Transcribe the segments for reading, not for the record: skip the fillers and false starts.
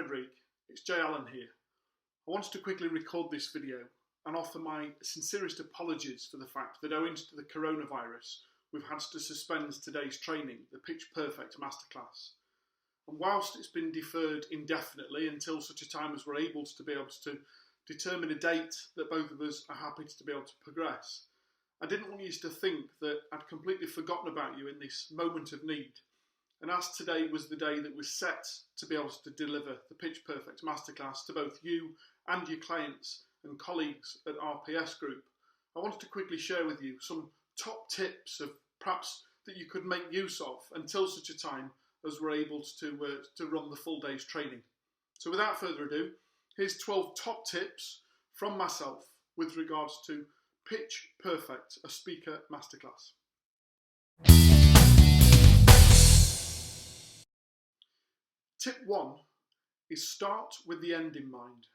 Frederic, it's Jay Allen here. I wanted to quickly record this video and offer my sincerest apologies for the fact that owing to the coronavirus, we've had to suspend today's training, the Pitch Perfect Masterclass. And whilst it's been deferred indefinitely until such a time as we're able to be able to determine a date that both of us are happy to be able to progress, I didn't want you to think that I'd completely forgotten about you in this moment of need. And as today was the day that was set to be able to deliver the Pitch Perfect Masterclass to both you and your clients and colleagues at RPS Group, I wanted to quickly share with you some top tips of perhaps that you could make use of until such a time as we're able to run the full day's training. So without further ado, here's 12 top tips from myself with regards to Pitch Perfect, a speaker masterclass. Tip 1 is start with the end in mind.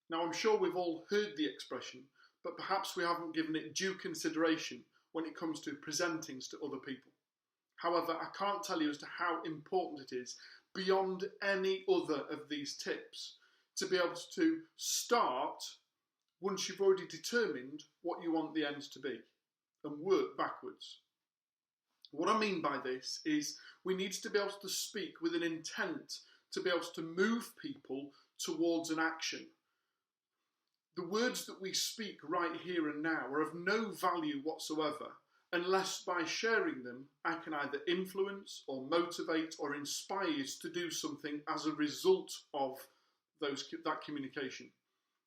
Now, I'm sure we've all heard the expression, but perhaps we haven't given it due consideration when it comes to presenting to other people. However, I can't tell you as to how important it is, beyond any other of these tips, to be able to start once you've already determined what you want the end to be and work backwards. What I mean by this is we need to be able to speak with an intent to be able to move people towards an action. The words that we speak right here and now are of no value whatsoever unless by sharing them I can either influence or motivate or inspire you to do something as a result of that communication.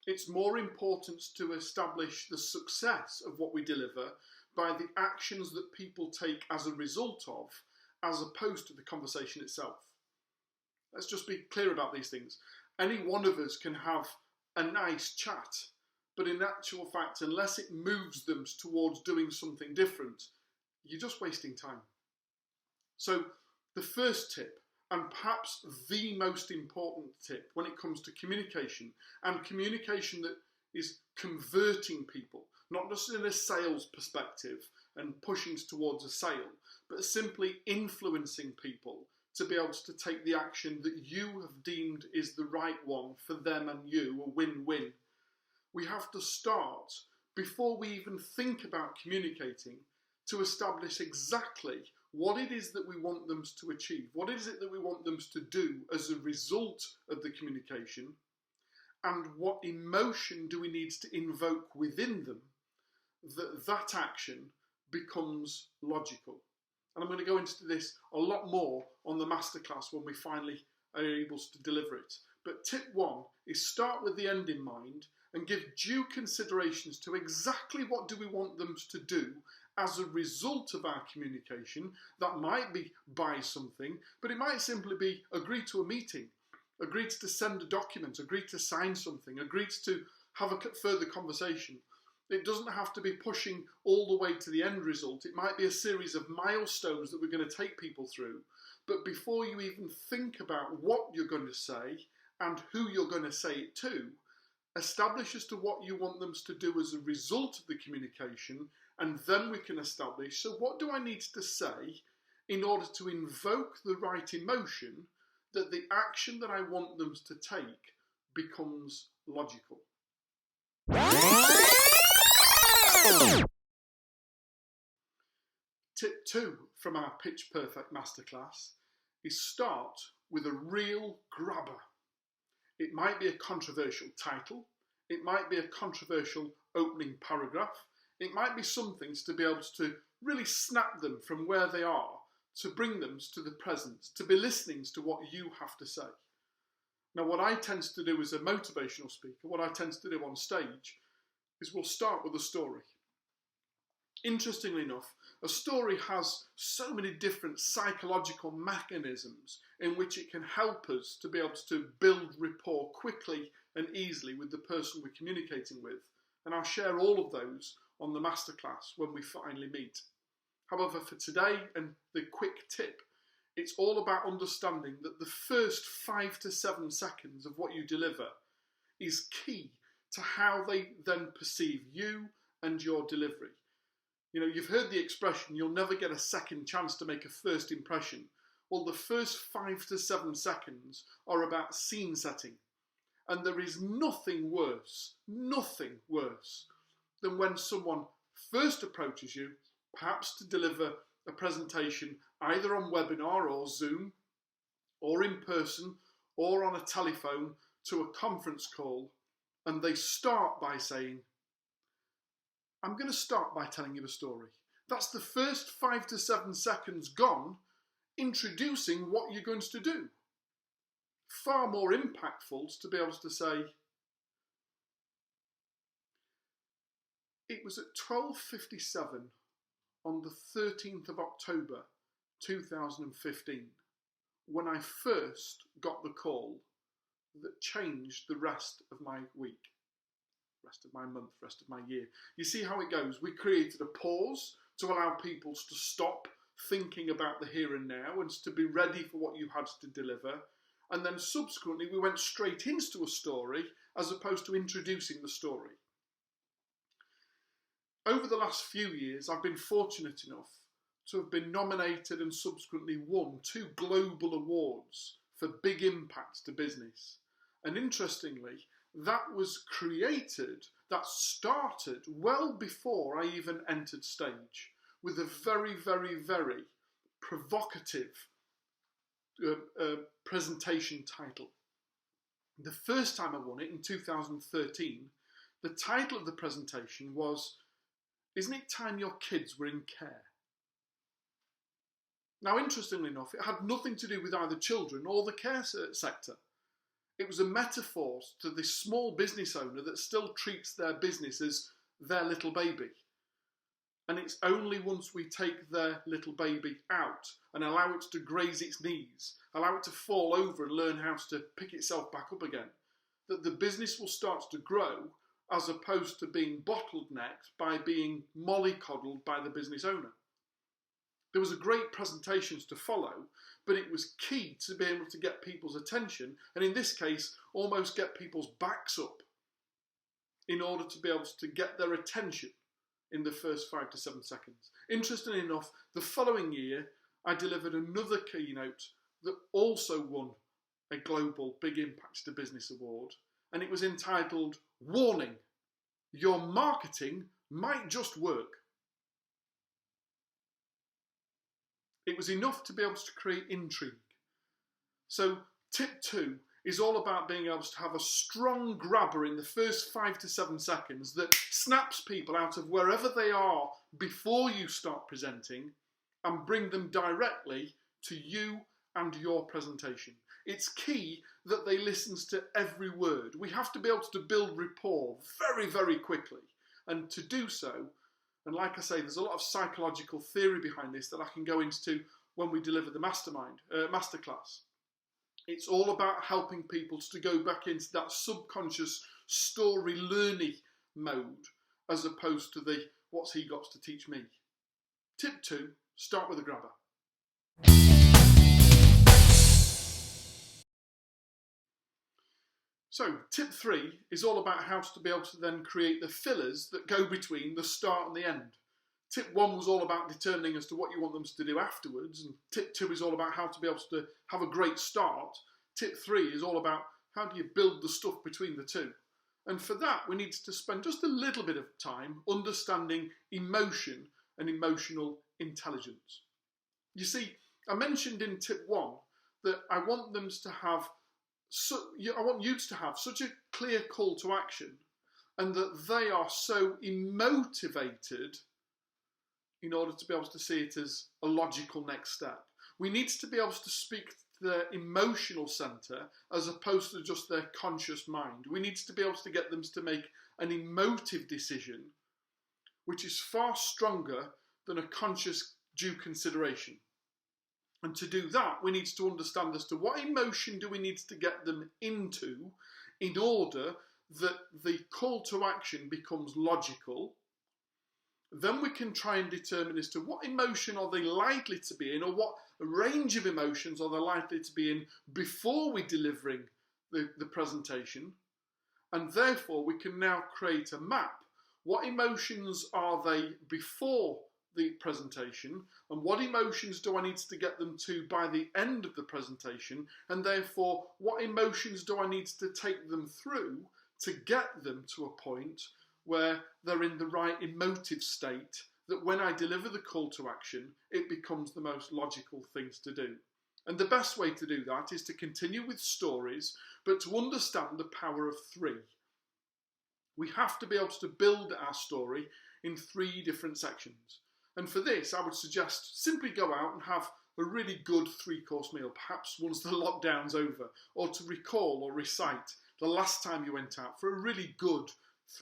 It's more important to establish the success of what we deliver by the actions that people take as a result of, as opposed to the conversation itself. Let's just be clear about these things. Any one of us can have a nice chat, but in actual fact, unless it moves them towards doing something different, you're just wasting time. So the first tip, and perhaps the most important tip when it comes to communication, and communication that is converting people, not just in a sales perspective and pushing towards a sale, but simply influencing people to be able to take the action that you have deemed is the right one for them and you, a win-win. We have to start, before we even think about communicating, to establish exactly what it is that we want them to achieve, what is it that we want them to do as a result of the communication, and what emotion do we need to invoke within them that action becomes logical. And I'm going to go into this a lot more on the masterclass when we finally are able to deliver it. But tip 1 is start with the end in mind and give due considerations to exactly what do we want them to do as a result of our communication. That might be buy something, but it might simply be agree to a meeting, agree to send a document, agree to sign something, agree to have a further conversation. It doesn't have to be pushing all the way to the end result. It might be a series of milestones that we're going to take people through. But before you even think about what you're going to say and who you're going to say it to, establish as to what you want them to do as a result of the communication, and then we can establish, so what do I need to say in order to invoke the right emotion that the action that I want them to take becomes logical. Tip 2 from our Pitch Perfect Masterclass is start with a real grabber. It might be a controversial title, it might be a controversial opening paragraph, it might be something to be able to really snap them from where they are, to bring them to the present, to be listening to what you have to say. Now, what I tend to do as a motivational speaker, what I tend to do on stage, is we'll start with a story. Interestingly enough, a story has so many different psychological mechanisms in which it can help us to be able to build rapport quickly and easily with the person we're communicating with. And I'll share all of those on the masterclass when we finally meet. However, for today and the quick tip, it's all about understanding that the first 5 to 7 seconds of what you deliver is key to how they then perceive you and your delivery. You know, you've heard the expression, you'll never get a second chance to make a first impression. Well, the first 5 to 7 seconds are about scene setting. And there is nothing worse than when someone first approaches you, perhaps to deliver a presentation either on webinar or Zoom, or in person, or on a telephone to a conference call, and they start by saying, I'm going to start by telling you a story. That's the first 5 to 7 seconds gone, introducing what you're going to do. Far more impactful to be able to say, it was at 12:57 on the 13th of October 2015 when I first got the call that changed the rest of my week, rest of my month, rest of my year. You see how it goes? We created a pause to allow people to stop thinking about the here and now and to be ready for what you had to deliver. And then subsequently we went straight into a story as opposed to introducing the story. Over the last few years, I've been fortunate enough to have been nominated and subsequently won 2 global awards for big impacts to business. And interestingly, that started well before I even entered stage, with a very, very, very provocative presentation title. The first time I won it in 2013, the title of the presentation was, "Isn't it time your kids were in care?" Now, interestingly enough, it had nothing to do with either children or the care sector. It was a metaphor to this small business owner that still treats their business as their little baby. And it's only once we take their little baby out and allow it to graze its knees, allow it to fall over and learn how to pick itself back up again, that the business will start to grow, as opposed to being bottlenecked by being mollycoddled by the business owner. There was a great presentations to follow, but it was key to be able to get people's attention, and in this case, almost get people's backs up in order to be able to get their attention in the first 5 to 7 seconds. Interestingly enough, the following year, I delivered another keynote that also won a global Big Impacts to Business award, and it was entitled, "Warning, your marketing might just work." It was enough to be able to create intrigue. So tip 2 is all about being able to have a strong grabber in the first 5 to 7 seconds that snaps people out of wherever they are before you start presenting and bring them directly to you and your presentation. It's key that they listen to every word. We have to be able to build rapport very, very quickly. And to do so, and like I say, there's a lot of psychological theory behind this that I can go into when we deliver the Masterclass. It's all about helping people to go back into that subconscious story learning mode, as opposed to the what's he got to teach me. Tip 2, start with a grabber. So tip 3 is all about how to be able to then create the fillers that go between the start and the end. Tip 1 was all about determining as to what you want them to do afterwards, and tip 2 is all about how to be able to have a great start. Tip 3 is all about how do you build the stuff between the two. And for that, we need to spend just a little bit of time understanding emotion and emotional intelligence. You see, I mentioned in tip 1 that I want them to have I want you to have such a clear call to action, and that they are so emotivated in order to be able to see it as a logical next step. We need to be able to speak to their emotional centre as opposed to just their conscious mind. We need to be able to get them to make an emotive decision, which is far stronger than a conscious due consideration. And to do that, we need to understand as to what emotion do we need to get them into in order that the call to action becomes logical. Then we can try and determine as to what emotion are they likely to be in, or what range of emotions are they likely to be in before we're delivering the presentation. And therefore we can now create a map. What emotions are they before the presentation, and what emotions do I need to get them to by the end of the presentation, and therefore what emotions do I need to take them through to get them to a point where they're in the right emotive state, that when I deliver the call to action, it becomes the most logical things to do. And the best way to do that is to continue with stories, but to understand the power of 3. We have to be able to build our story in 3 different sections. And for this, I would suggest simply go out and have a really good 3-course meal, perhaps once the lockdown's over, or to recall or recite the last time you went out for a really good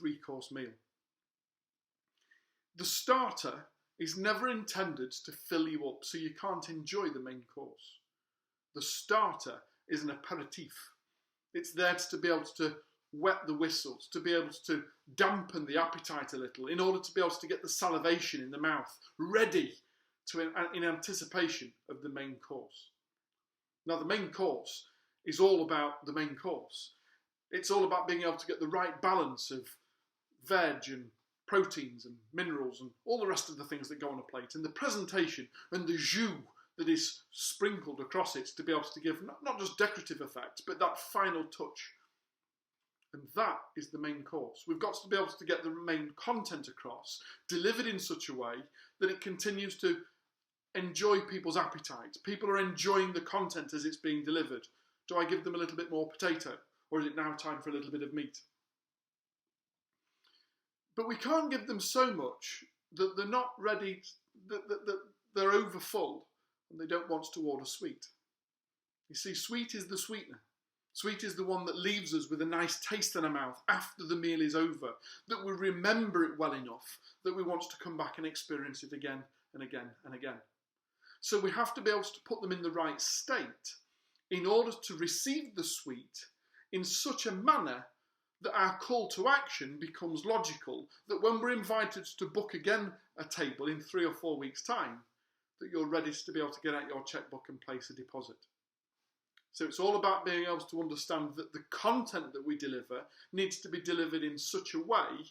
3-course meal. The starter is never intended to fill you up so you can't enjoy the main course. The starter is an aperitif. It's there to be able to wet the whistles, to be able to dampen the appetite a little, in order to be able to get the salivation in the mouth ready in anticipation of the main course. Now, the main course is all about the main course. It's all about being able to get the right balance of veg and proteins and minerals and all the rest of the things that go on a plate, and the presentation and the jus that is sprinkled across it to be able to give not just decorative effect, but that final touch. And that is the main course. We've got to be able to get the main content across, delivered in such a way that it continues to enjoy people's appetite. People are enjoying the content as it's being delivered. Do I give them a little bit more potato, or is it now time for a little bit of meat? But we can't give them so much that they're not ready, that they're over full and they don't want to order sweet. You see, sweet is the sweetener. Sweet is the one that leaves us with a nice taste in our mouth after the meal is over, that we remember it well enough that we want to come back and experience it again and again and again. So we have to be able to put them in the right state in order to receive the sweet in such a manner that our call to action becomes logical, that when we're invited to book again a table in 3 or 4 weeks' time, that you're ready to be able to get out your checkbook and place a deposit. So it's all about being able to understand that the content that we deliver needs to be delivered in such a way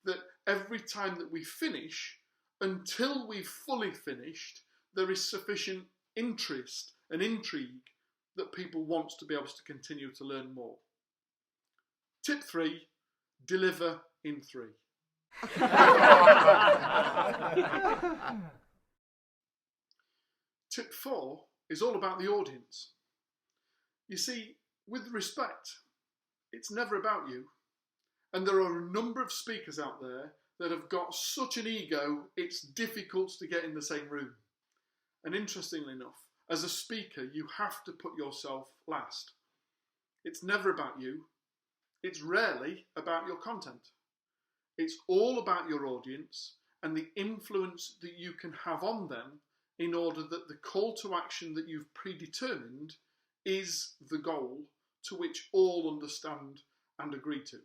that every time that we finish, until we've fully finished, there is sufficient interest and intrigue that people want to be able to continue to learn more. Tip 3, deliver in 3. Tip 4 is all about the audience. You see, with respect, it's never about you. And there are a number of speakers out there that have got such an ego, it's difficult to get in the same room. And interestingly enough, as a speaker, you have to put yourself last. It's never about you. It's rarely about your content. It's all about your audience and the influence that you can have on them in order that the call to action that you've predetermined is the goal to which all understand and agree to.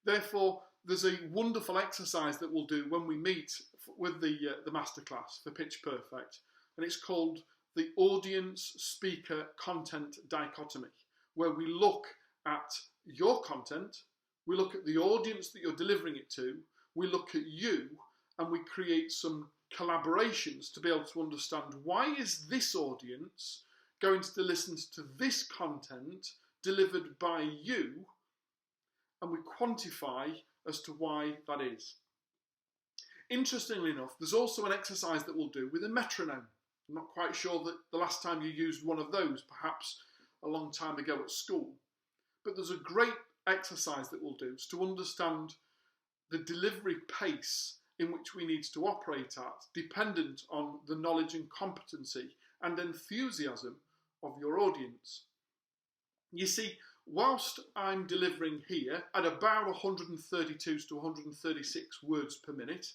Therefore, there's a wonderful exercise that we'll do when we meet with the Masterclass for Pitch Perfect, and it's called the Audience Speaker Content Dichotomy, where we look at your content, we look at the audience that you're delivering it to, we look at you, and we create some collaborations to be able to understand why is this audience going to listen to this content delivered by you, and we quantify as to why that is. Interestingly enough, there's also an exercise that we'll do with a metronome. I'm not quite sure that the last time you used one of those, perhaps a long time ago at school. But there's a great exercise that we'll do to understand the delivery pace in which we need to operate at, dependent on the knowledge and competency and enthusiasm of your audience. You see, whilst I'm delivering here at about 132 to 136 words per minute,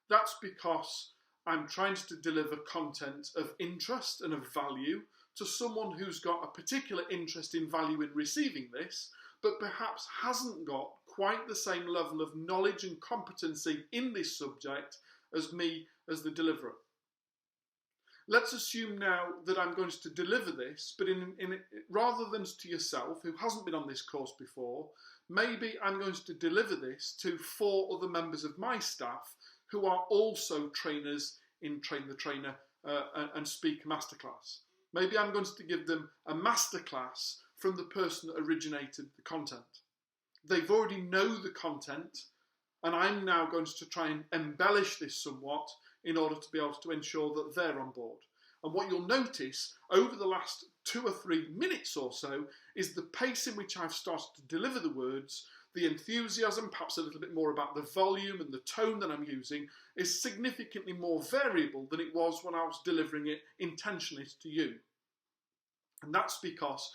that's because I'm trying to deliver content of interest and of value to someone who's got a particular interest in value in receiving this, but perhaps hasn't got quite the same level of knowledge and competency in this subject as me as the deliverer. Let's assume now that I'm going to deliver this, but rather than to yourself, who hasn't been on this course before, maybe I'm going to deliver this to 4 other members of my staff who are also trainers in Train the Trainer and Speaker Masterclass. Maybe I'm going to give them a masterclass from the person that originated the content. They've already know the content, and I'm now going to try and embellish this somewhat in order to be able to ensure that they're on board. And what you'll notice over the last 2 or 3 minutes or so is the pace in which I've started to deliver the words, the enthusiasm, perhaps a little bit more about the volume and the tone that I'm using, is significantly more variable than it was when I was delivering it intentionally to you. And that's because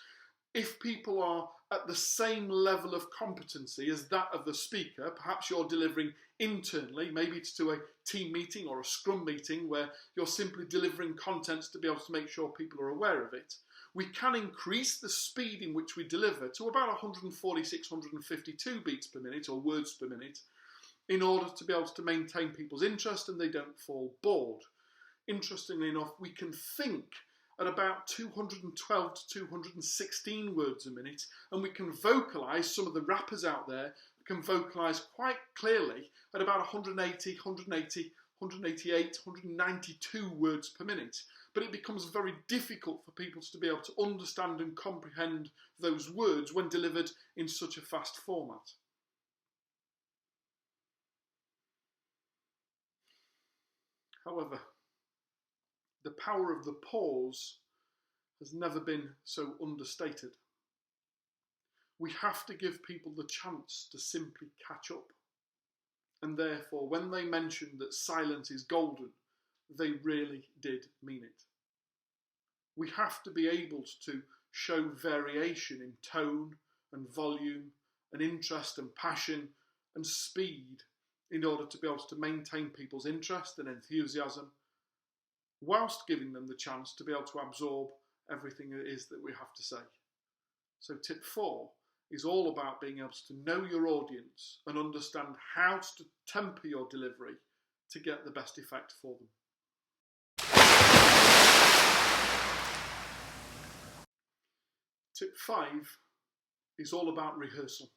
if people are at the same level of competency as that of the speaker, perhaps you're delivering internally, maybe it's to a team meeting or a scrum meeting where you're simply delivering content to be able to make sure people are aware of it, we can increase the speed in which we deliver to about 146, 152 beats per minute or words per minute in order to be able to maintain people's interest and they don't fall bored. Interestingly enough, we can think at about 212 to 216 words a minute, and we can vocalise, some of the rappers out there can vocalise quite clearly at about 180, 180, 188, 192 words per minute. But it becomes very difficult for people to be able to understand and comprehend those words when delivered in such a fast format. However, the power of the pause has never been so understated. We have to give people the chance to simply catch up. And therefore, when they mentioned that silence is golden, they really did mean it. We have to be able to show variation in tone and volume and interest and passion and speed in order to be able to maintain people's interest and enthusiasm, whilst giving them the chance to be able to absorb everything it is that we have to say. So tip 4 is all about being able to know your audience and understand how to temper your delivery to get the best effect for them. Tip 5 is all about rehearsal.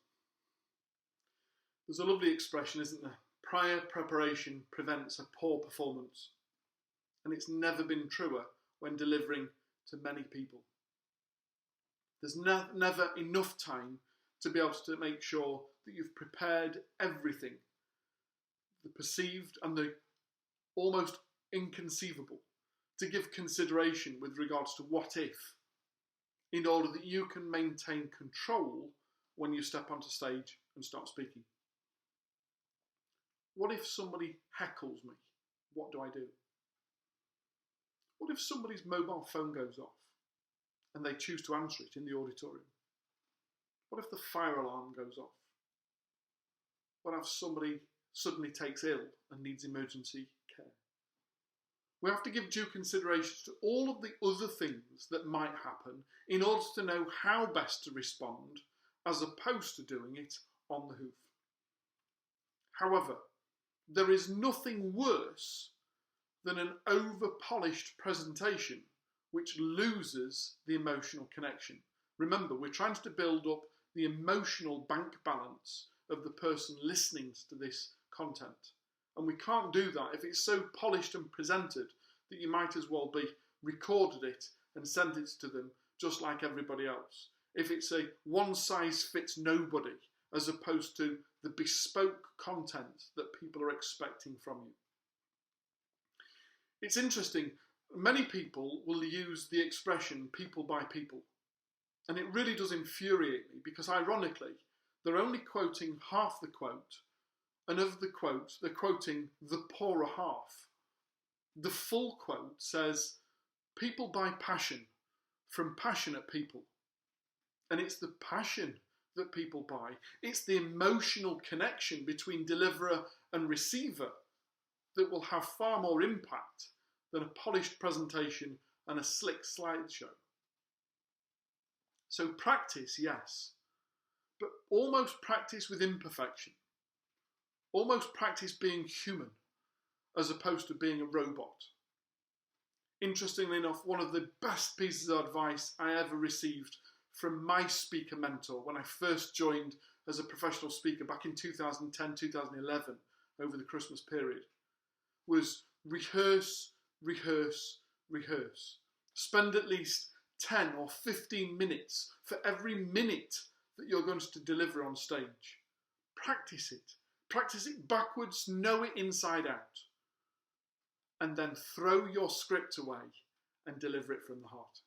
There's a lovely expression, isn't there? Prior preparation prevents a poor performance. And it's never been truer when delivering to many people. There's never enough time to be able to make sure that you've prepared everything, the perceived and the almost inconceivable, to give consideration with regards to what if, in order that you can maintain control when you step onto stage and start speaking. What if somebody heckles me? What do I do? What if somebody's mobile phone goes off and they choose to answer it in the auditorium? What if the fire alarm goes off? What if somebody suddenly takes ill and needs emergency care? We have to give due consideration to all of the other things that might happen in order to know how best to respond, as opposed to doing it on the hoof. However, there is nothing worse than an over-polished presentation which loses the emotional connection. Remember, we're trying to build up the emotional bank balance of the person listening to this content. And we can't do that if it's so polished and presented that you might as well be recorded it and sent it to them just like everybody else. If it's a one-size-fits-nobody as opposed to the bespoke content that people are expecting from you. It's interesting, many people will use the expression people by people. And it really does infuriate me because ironically, they're only quoting half the quote, and of the quote, they're quoting the poorer half. The full quote says, people buy passion from passionate people. And it's the passion that people buy. It's the emotional connection between deliverer and receiver that will have far more impact than a polished presentation and a slick slideshow. So practice, yes, but almost practice with imperfection. Almost practice being human as opposed to being a robot. Interestingly enough, one of the best pieces of advice I ever received from my speaker mentor when I first joined as a professional speaker back in 2010, 2011, over the Christmas period, was rehearse, rehearse, rehearse. Spend at least 10 or 15 minutes for every minute that you're going to deliver on stage. Practice it. Practice it backwards, know it inside out. And then throw your script away and deliver it from the heart.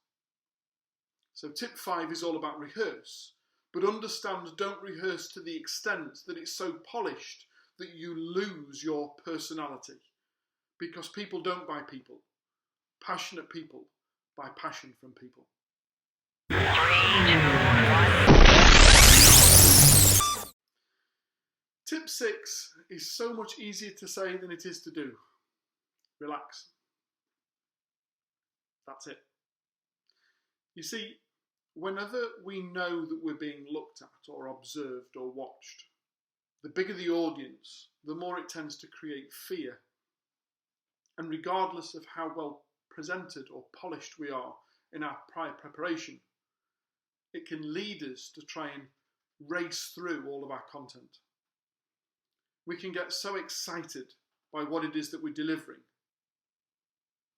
So tip 5 is all about rehearse, but understand, don't rehearse to the extent that it's so polished that you lose your personality. Because people don't buy people. Passionate people buy passion from people. Tip 6 is so much easier to say than it is to do. Relax. That's it. You see, whenever we know that we're being looked at or observed or watched, the bigger the audience, the more it tends to create fear. And regardless of how well presented or polished we are in our prior preparation, it can lead us to try and race through all of our content. We can get so excited by what it is that we're delivering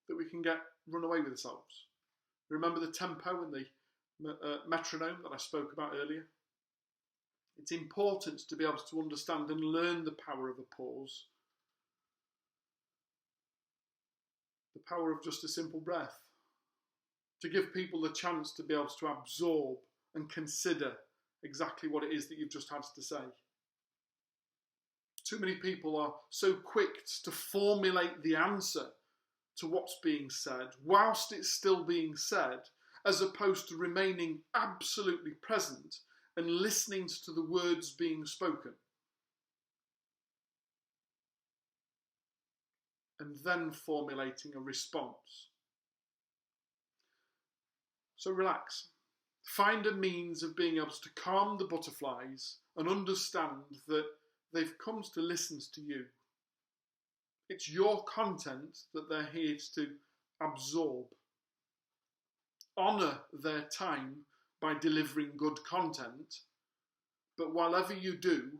that we can run away with ourselves. Remember the tempo and the metronome that I spoke about earlier? It's important to be able to understand and learn the power of a pause. The power of just a simple breath. To give people the chance to be able to absorb and consider exactly what it is that you've just had to say. Too many people are so quick to formulate the answer to what's being said whilst it's still being said, as opposed to remaining absolutely present and listening to the words being spoken. And then formulating a response. So relax. Find a means of being able to calm the butterflies and understand that they've come to listen to you. It's your content that they're here to absorb. Honour their time by delivering good content, but whatever you do,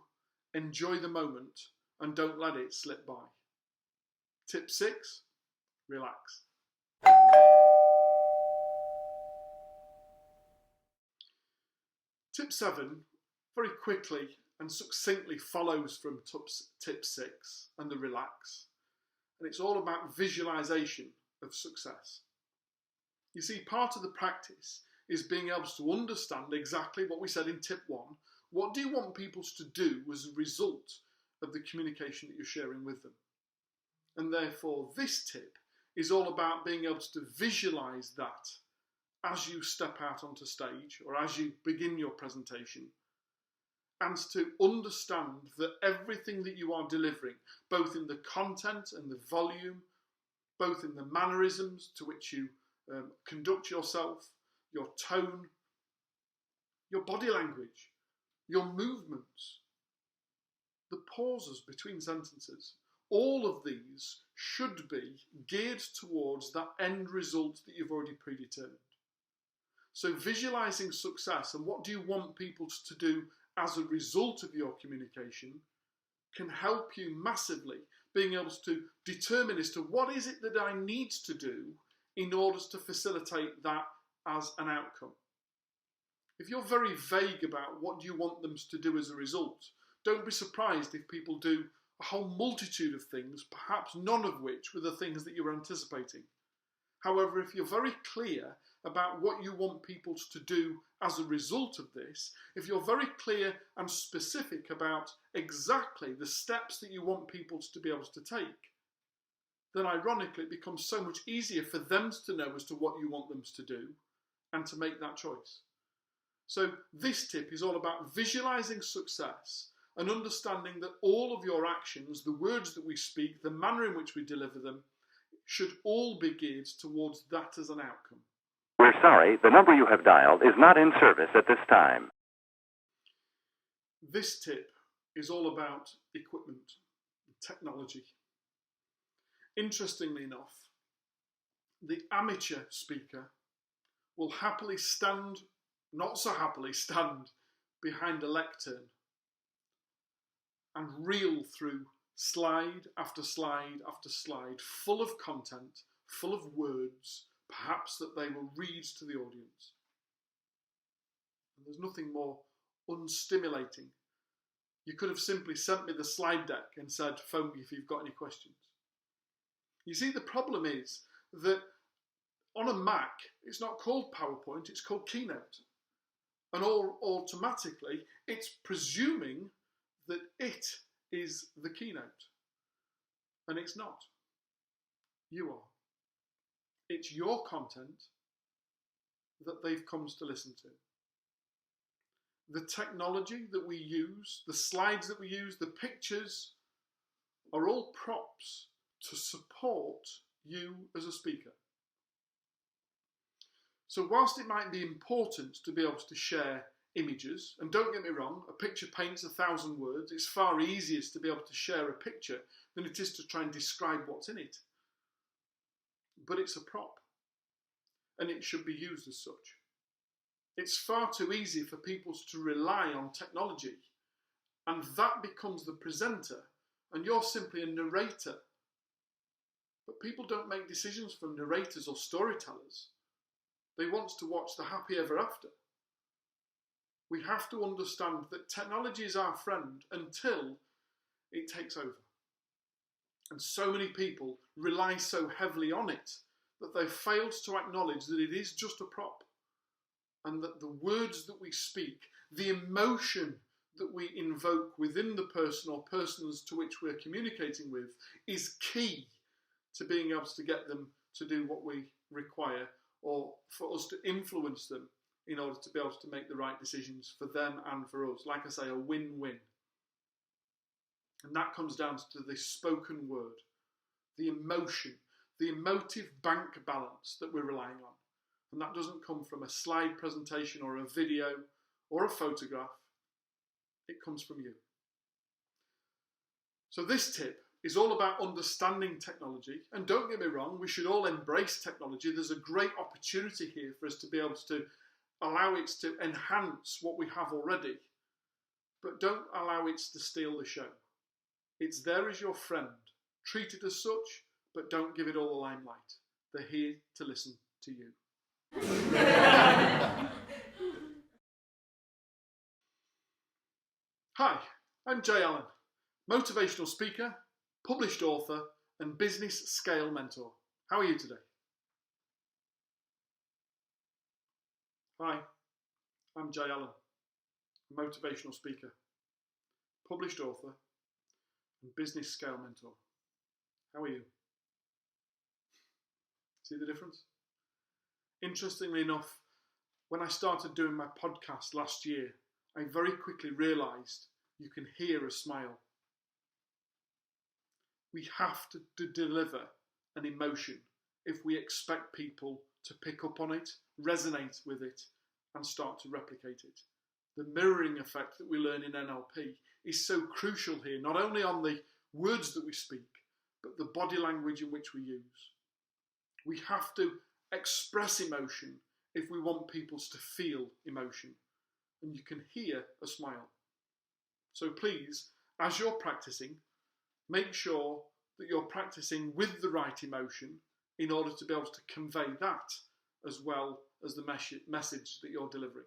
enjoy the moment and don't let it slip by. Tip 6, relax. Tip 7, very quickly and succinctly follows from tip 6 and the relax. And it's all about visualization of success. You see, part of the practice is being able to understand exactly what we said in tip 1. What do you want people to do as a result of the communication that you're sharing with them? And therefore, this tip is all about being able to visualize that as you step out onto stage or as you begin your presentation, and to understand that everything that you are delivering, both in the content and the volume, both in the mannerisms to which you conduct yourself, your tone, your body language, your movements, the pauses between sentences, all of these should be geared towards that end result that you've already predetermined. So visualizing success and what do you want people to do as a result of your communication can help you massively being able to determine as to what is it that I need to do in order to facilitate that as an outcome. If you're very vague about what you want them to do as a result, don't be surprised if people do a whole multitude of things, perhaps none of which were the things that you were anticipating. However, if you're very clear about what you want people to do as a result of this, if you're very clear and specific about exactly the steps that you want people to be able to take, then ironically it becomes so much easier for them to know as to what you want them to do and to make that choice. So this tip is all about visualizing success and understanding that all of your actions, the words that we speak, the manner in which we deliver them, should all be geared towards that as an outcome. We're sorry, the number you have dialed is not in service at this time. This tip is all about equipment, technology. Interestingly enough, the amateur speaker will happily stand, not so happily stand, behind a lectern and reel through slide after slide after slide, full of content, full of words, perhaps that they will read to the audience. And there's nothing more unstimulating. You could have simply sent me the slide deck and said, phone me if you've got any questions. You see, the problem is that on a Mac, it's not called PowerPoint, it's called Keynote. And automatically, it's presuming that it is the keynote. And it's not. You are. It's your content that they've come to listen to. The technology that we use, the slides that we use, the pictures are all props to support you as a speaker. So whilst it might be important to be able to share images, and don't get me wrong, a picture paints 1,000 words, it's far easiest to be able to share a picture than it is to try and describe what's in it. But it's a prop, and it should be used as such. It's far too easy for people to rely on technology, and that becomes the presenter, and you're simply a narrator. But people don't make decisions from narrators or storytellers. They want to watch the happy ever after. We have to understand that technology is our friend until it takes over. And so many people rely so heavily on it that they've failed to acknowledge that it is just a prop, and that the words that we speak, the emotion that we invoke within the person or persons to which we're communicating with, is key to being able to get them to do what we require, or for us to influence them in order to be able to make the right decisions for them and for us. Like I say, a win-win. And that comes down to the spoken word, the emotion, the emotive bank balance that we're relying on. And that doesn't come from a slide presentation or a video or a photograph. It comes from you. So this tip is all about understanding technology. And don't get me wrong, we should all embrace technology. There's a great opportunity here for us to be able to allow it to enhance what we have already. But don't allow it to steal the show. It's there as your friend. Treat it as such, but don't give it all the limelight. They're here to listen to you. Hi, I'm Jay Allen, motivational speaker, published author, and business scale mentor. How are you today? Hi, I'm Jay Allen, motivational speaker, published author, and business scale mentor. How are you? See the difference? Interestingly enough, when I started doing my podcast last year, I very quickly realised you can hear a smile. We have to deliver an emotion if we expect people to pick up on it, resonate with it, and start to replicate it. The mirroring effect that we learn in NLP is so crucial here, not only on the words that we speak, but the body language in which we use. We have to express emotion if we want people to feel emotion. And you can hear a smile. So please, as you're practicing, make sure that you're practicing with the right emotion in order to be able to convey that as well as the message that you're delivering.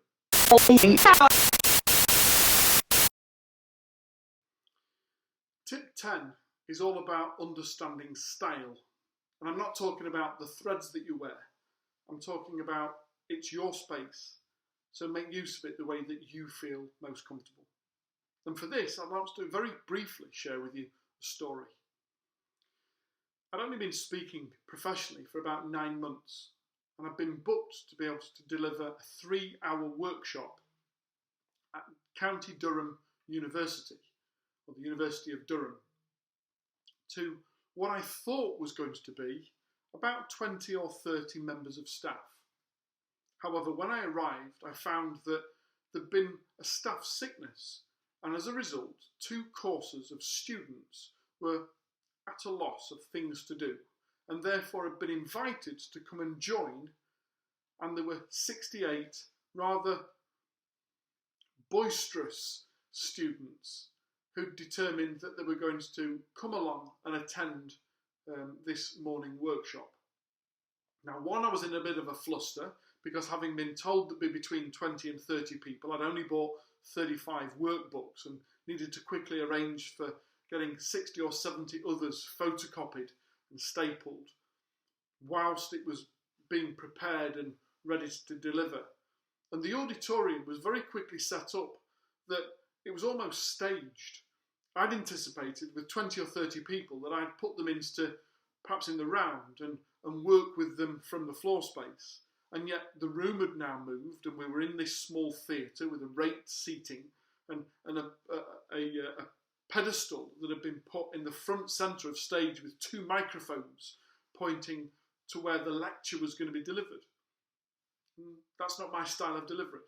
Tip 10 is all about understanding style. And I'm not talking about the threads that you wear. I'm talking about it's your space. So make use of it the way that you feel most comfortable. And for this, I'd like to very briefly share with you a story. I'd only been speaking professionally for about 9 months, and I've been booked to be able to deliver a 3-hour workshop at County Durham University, or the University of Durham, to what I thought was going to be about 20 or 30 members of staff. However, when I arrived, I found that there'd been a staff sickness, and as a result, 2 courses of students were at a loss of things to do, and therefore had been invited to come and join, and there were 68 rather boisterous students who determined that they were going to come along and attend this morning workshop. Now, one, I was in a bit of a fluster because having been told there'd be between 20 and 30 people, I'd only bought 35 workbooks and needed to quickly arrange for getting 60 or 70 others photocopied and stapled whilst it was being prepared and ready to deliver. And the auditorium was very quickly set up that it was almost staged. I'd anticipated with 20 or 30 people that I'd put them into perhaps in the round and work with them from the floor space. And yet the room had now moved and we were in this small theatre with a raked seating and a pedestal that had been put in the front centre of stage with 2 microphones pointing to where the lecture was going to be delivered. And that's not my style of delivery.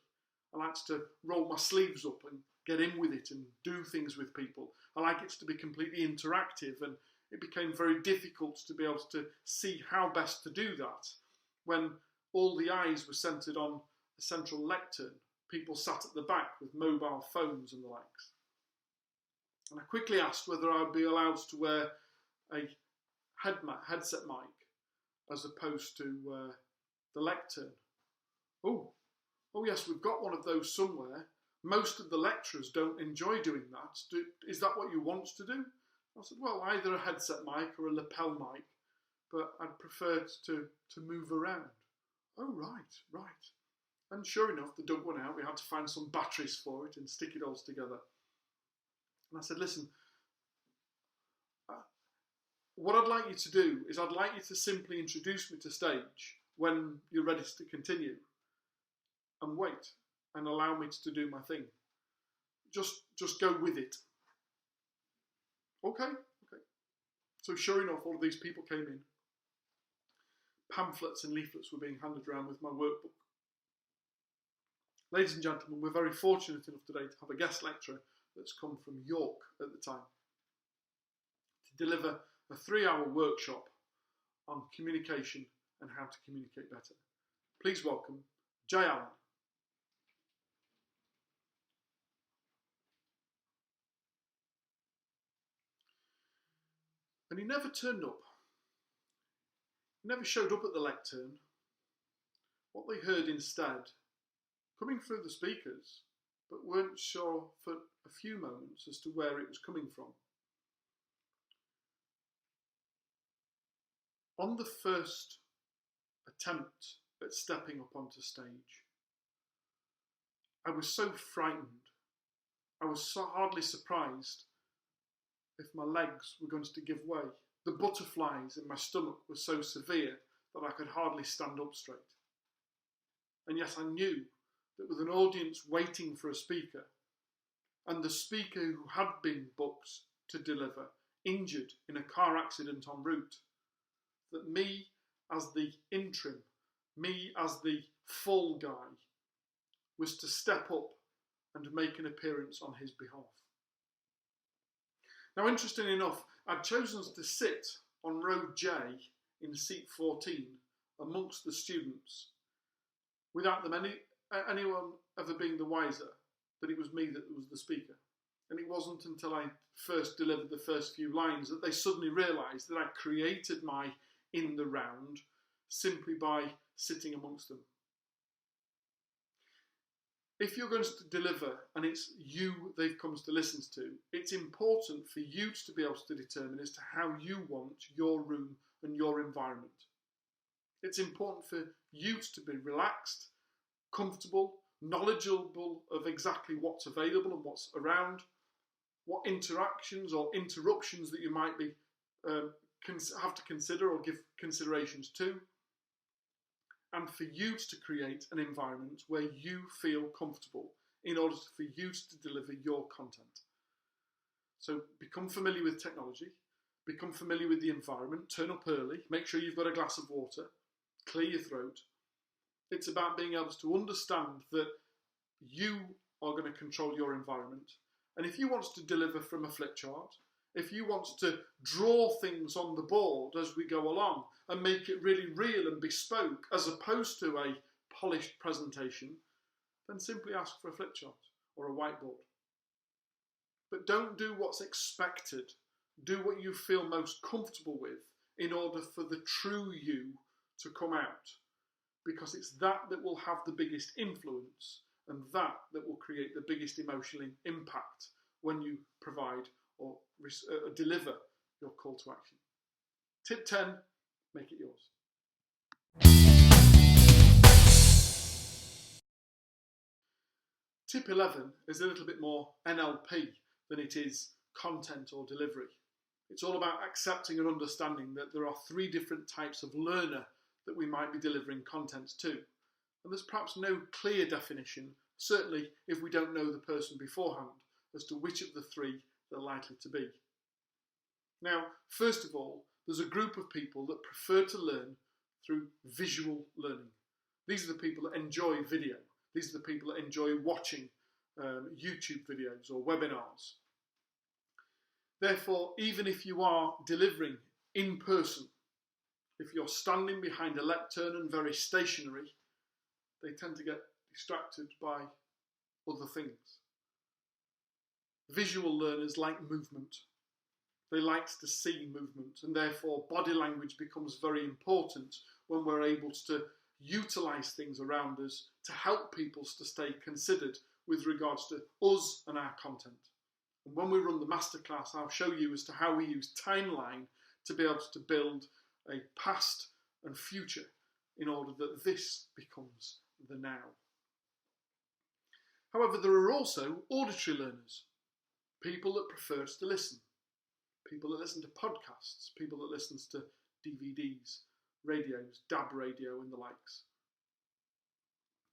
I like to roll my sleeves up and get in with it and do things with people. I like it to be completely interactive, and it became very difficult to be able to see how best to do that when all the eyes were centred on the central lectern. People sat at the back with mobile phones and the likes. And I quickly asked whether I would be allowed to wear a headset mic as opposed to the lectern. Oh yes, we've got one of those somewhere. Most of the lecturers don't enjoy doing that. Is that what you want to do? I said, well, either a headset mic or a lapel mic, but I'd prefer to move around. Oh, right. And sure enough, the dug went out. We had to find some batteries for it and stick it all together. And I said, listen, what I'd like you to do is I'd like you to simply introduce me to stage when you're ready to continue and wait and allow me to do my thing. Just go with it. Okay. So sure enough, all of these people came in. Pamphlets and leaflets were being handed around with my workbook. Ladies and gentlemen, we're very fortunate enough today to have a guest lecturer that's come from York at the time to deliver a 3-hour workshop on communication and how to communicate better. Please welcome Jay Allen. And he never turned up. He never showed up at the lectern. What they heard instead, coming through the speakers, but weren't sure for a few moments as to where it was coming from. On the first attempt at stepping up onto stage, I was so frightened. I was so hardly surprised if my legs were going to give way. The butterflies in my stomach were so severe that I could hardly stand up straight. And yet I knew that with an audience waiting for a speaker, and the speaker who had been booked to deliver injured in a car accident en route, that me as the interim, me as the fall guy, was to step up and make an appearance on his behalf. Now, interestingly enough, I'd chosen to sit on row J in seat 14 amongst the students without them anyone ever being the wiser that it was me that was the speaker. And it wasn't until I first delivered the first few lines that they suddenly realised that I created my in the round simply by sitting amongst them. If you're going to deliver and it's you they've come to listen to, it's important for you to be able to determine as to how you want your room and your environment. It's important for you to be relaxed, comfortable, knowledgeable of exactly what's available and what's around, what interactions or interruptions that you might be have to consider or give considerations to, and for you to create an environment where you feel comfortable in order for you to deliver your content. So become familiar with technology, become familiar with the environment, turn up early, make sure you've got a glass of water, clear your throat. It's about being able to understand that you are going to control your environment. And if you want to deliver from a flip chart, if you want to draw things on the board as we go along and make it really real and bespoke as opposed to a polished presentation, then simply ask for a flip chart or a whiteboard. but don't do what's expected. Do what you feel most comfortable with in order for the true you to come out, because it's that will have the biggest influence and that will create the biggest emotional impact when you provide or deliver your call to action. Tip 10, make it yours. Tip 11 is a little bit more NLP than it is content or delivery. It's all about accepting and understanding that there are 3 different types of learner that we might be delivering content to. And there's perhaps no clear definition, certainly if we don't know the person beforehand, as to which of the 3 they're likely to be. Now, first of all, there's a group of people that prefer to learn through visual learning. These are the people that enjoy video. These are the people that enjoy watching YouTube videos or webinars. Therefore, even if you are delivering in person, if you're standing behind a lectern and very stationary, they tend to get distracted by other things. Visual learners like movement. They like to see movement, and therefore body language becomes very important when we're able to utilise things around us to help people to stay considered with regards to us and our content. And when we run the masterclass, I'll show you as to how we use timeline to be able to build a past and future in order that this becomes the now. However, there are also auditory learners, people that prefer to listen, people that listen to podcasts, people that listen to DVDs, radios, DAB radio and the likes.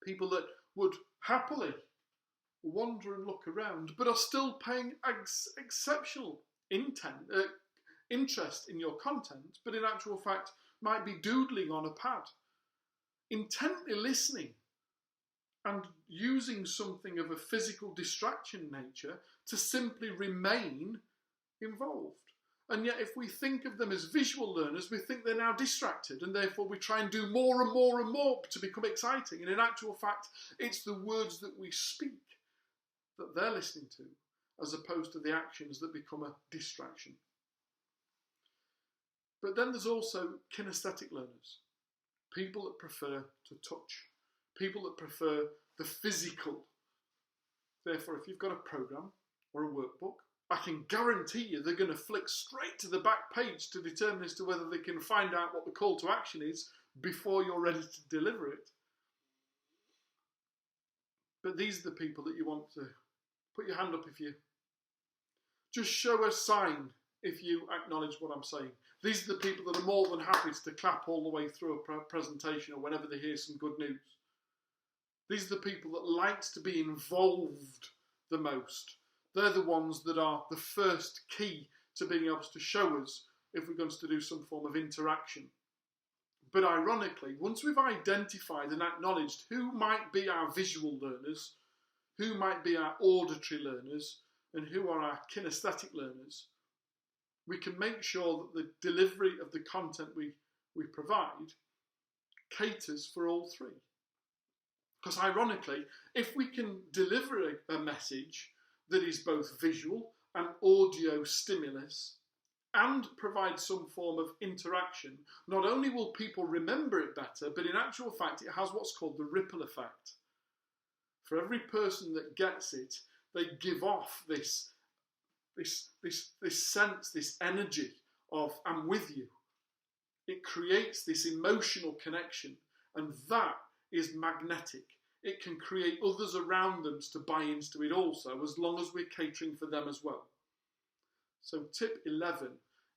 People that would happily wander and look around, but are still paying exceptional interest in your content, but in actual fact might be doodling on a pad, intently listening and using something of a physical distraction nature to simply remain involved. And yet if we think of them as visual learners, we think they're now distracted, and therefore we try and do more and more and more to become exciting. And in actual fact, it's the words that we speak that they're listening to, as opposed to the actions that become a distraction. But then there's also kinesthetic learners, people that prefer to touch, people that prefer the physical. Therefore, if you've got a program or a workbook, I can guarantee you they're going to flick straight to the back page to determine as to whether they can find out what the call to action is before you're ready to deliver it. But these are the people that you want to put your hand up if you just show a sign if you acknowledge what I'm saying. These are the people that are more than happy to clap all the way through a presentation or whenever they hear some good news. These are the people that likes to be involved the most. They're the ones that are the first key to being able to show us if we're going to do some form of interaction. But ironically, once we've identified and acknowledged who might be our visual learners, who might be our auditory learners, and who are our kinesthetic learners, we can make sure that the delivery of the content we provide caters for all 3. Because ironically, if we can deliver a message that is both visual and audio stimulus and provide some form of interaction, not only will people remember it better, but in actual fact it has what's called the ripple effect. For every person that gets it, they give off this sense, this energy of I'm with you. It creates this emotional connection, and that is magnetic. It can create others around them to buy into it also, as long as we're catering for them as well. So tip 11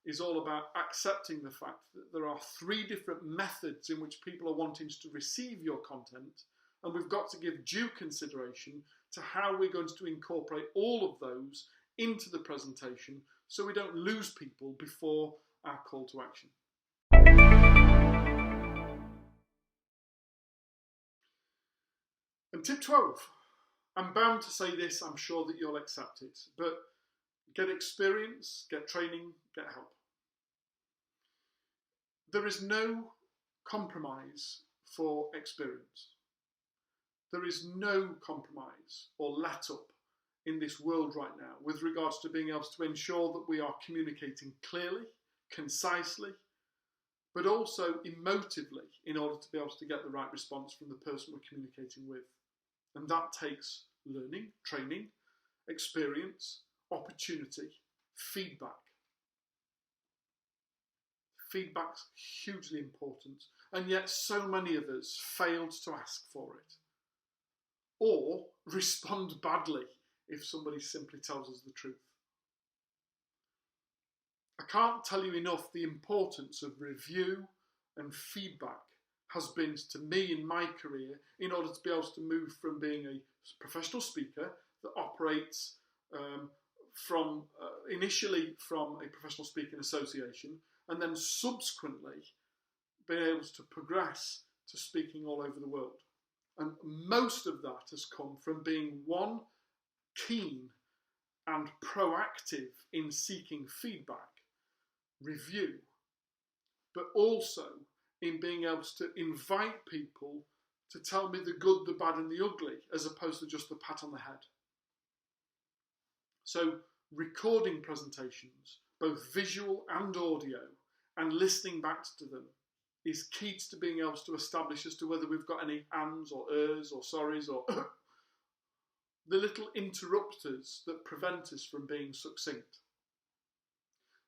is all about accepting the fact that there are 3 different methods in which people are wanting to receive your content, and we've got to give due consideration to how we're going to incorporate all of those into the presentation so we don't lose people before our call to action. And tip 12, I'm bound to say this, I'm sure that you'll accept it, but get experience, get training, get help. There is no compromise for experience. There is no compromise or let up in this world right now with regards to being able to ensure that we are communicating clearly, concisely, but also emotively in order to be able to get the right response from the person we're communicating with. And that takes learning, training, experience, opportunity, feedback. Feedback's hugely important, and yet so many of us failed to ask for it, or respond badly if somebody simply tells us the truth. I can't tell you enough the importance of review and feedback has been to me in my career in order to be able to move from being a professional speaker that operates initially from a professional speaking association, and then subsequently being able to progress to speaking all over the world. And most of that has come from being, one, keen and proactive in seeking feedback, review, but also in being able to invite people to tell me the good, the bad and the ugly, as opposed to just the pat on the head. So recording presentations, both visual and audio, and listening back to them is key to being able to establish as to whether we've got any ands or ers or sorries or the little interrupters that prevent us from being succinct.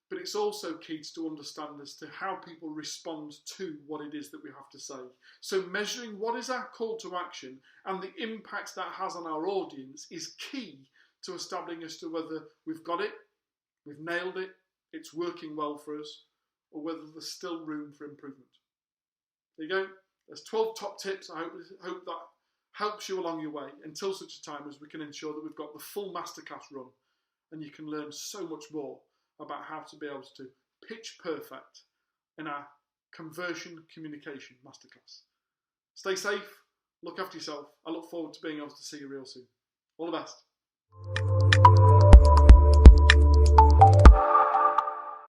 But it's also key to understand as to how people respond to what it is that we have to say. So measuring what is our call to action and the impact that has on our audience is key to establishing as to whether we've got it, we've nailed it, it's working well for us, or whether there's still room for improvement. There you go. There's 12 top tips. I hope that helps you along your way until such a time as we can ensure that we've got the full masterclass run and you can learn so much more about how to be able to pitch perfect in our conversion communication masterclass. Stay safe, look after yourself. I look forward to being able to see you real soon. All the best.